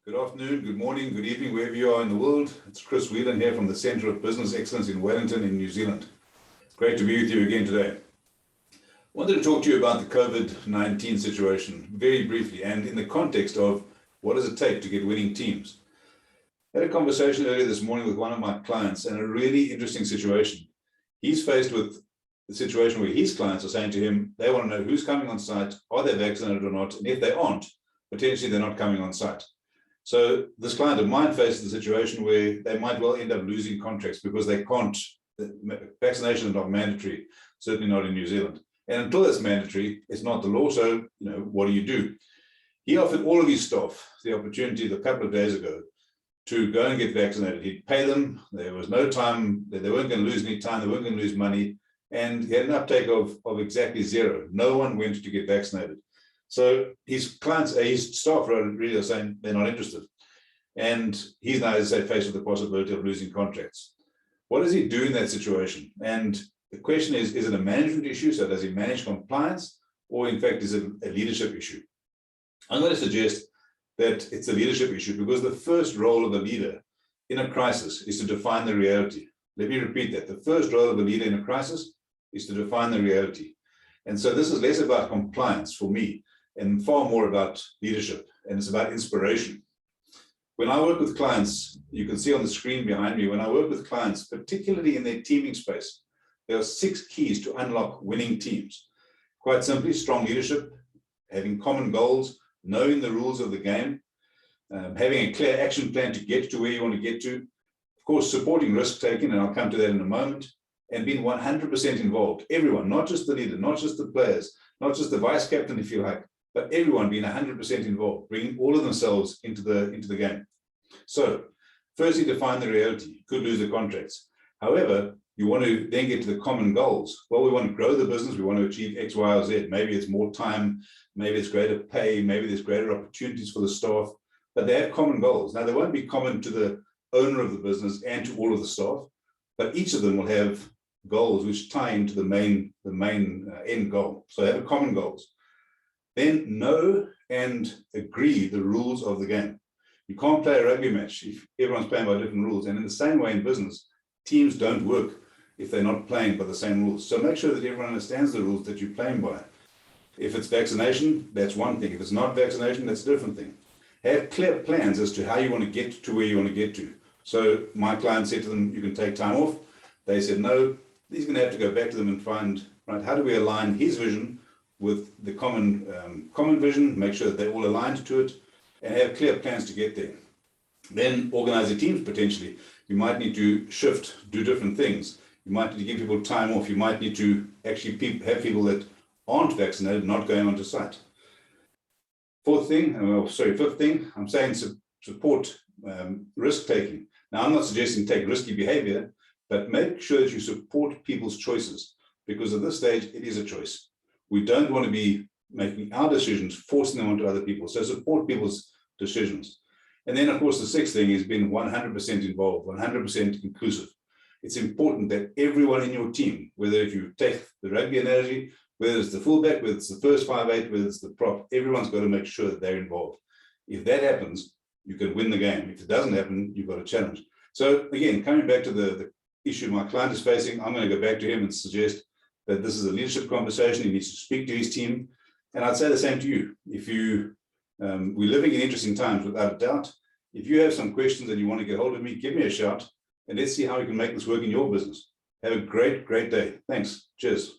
Good afternoon, good morning, good evening, wherever you are in the world. It's Chris Whelan here from the Centre of Business Excellence in Wellington in New Zealand. It's great to be with you again today. I wanted to talk to you about the COVID-19 situation very briefly and in the context of what does it take to get winning teams. I had a conversation earlier this morning with one of my clients and a really interesting situation. He's faced with the situation where his clients are saying to him, they want to know who's coming on site, are they vaccinated or not, and if they aren't, potentially they're not coming on site. So this client of mine faces the situation where they might well end up losing contracts because they can't, vaccination is not mandatory, certainly not in New Zealand. And until it's mandatory, it's not the law, so what do? He offered all of his staff the opportunity a couple of days ago to go and get vaccinated. He'd pay them, there was no time, they weren't going to lose any time, they weren't going to lose money, and he had an uptake of exactly zero. No one went to get vaccinated. So his clients, his staff really are saying they're not interested. And he's now, as I say, faced with the possibility of losing contracts. What does he do in that situation? And the question is it a management issue? So does he manage compliance? Or in fact, is it a leadership issue? I'm going to suggest that it's a leadership issue because the first role of a leader in a crisis is to define the reality. Let me repeat that. The first role of a leader in a crisis is to define the reality. And so this is less about compliance for me and far more about leadership, and it's about inspiration. When I work with clients, you can see on the screen behind me, when I work with clients, particularly in their teaming space, there are 6 keys to unlock winning teams. Quite simply, strong leadership, having common goals, knowing the rules of the game, having a clear action plan to get to where you want to get to, of course, supporting risk taking, and I'll come to that in a moment, and being 100% involved. Everyone, not just the leader, not just the players, not just the vice captain, if you like, but everyone being 100% involved, bringing all of themselves into the game. So, firstly, define the reality. You could lose the contracts. However, you want to then get to the common goals. Well, we want to grow the business. We want to achieve X, Y, or Z. Maybe it's more time. Maybe it's greater pay. Maybe there's greater opportunities for the staff. But they have common goals. Now, they won't be common to the owner of the business and to all of the staff, but each of them will have goals which tie into the main end goal. So they have common goals. Then know and agree the rules of the game. You can't play a rugby match if everyone's playing by different rules. And in the same way in business, teams don't work if they're not playing by the same rules. So make sure that everyone understands the rules that you're playing by. If it's vaccination, that's one thing. If it's not vaccination, that's a different thing. Have clear plans as to how you want to get to where you want to get to. So my client said to them, you can take time off. They said, no, he's going to have to go back to them and find, right, how do we align his vision with the common vision, make sure that they're all aligned to it, and have clear plans to get there. Then organize the teams potentially. You might need to shift, do different things. You might need to give people time off. You might need to actually have people that aren't vaccinated not going onto site. Fifth thing, I'm saying support risk taking. Now, I'm not suggesting take risky behavior, but make sure that you support people's choices, because at this stage, it is a choice. We don't want to be making our decisions, forcing them onto other people. So support people's decisions. And then, of course, the 6th thing is being 100% involved, 100% inclusive. It's important that everyone in your team, whether if you take the rugby analogy, whether it's the fullback, whether it's the first 5'8", whether it's the prop, everyone's got to make sure that they're involved. If that happens, you can win the game. If it doesn't happen, you've got a challenge. So again, coming back to the issue my client is facing, I'm going to go back to him and suggest that this is a leadership conversation. He needs to speak to his team. And I'd say the same to you. If we're living in interesting times, without a doubt. If you have some questions and you want to get hold of me, give me a shout, and let's see how we can make this work in your business. Have a great, great day. Thanks. Cheers.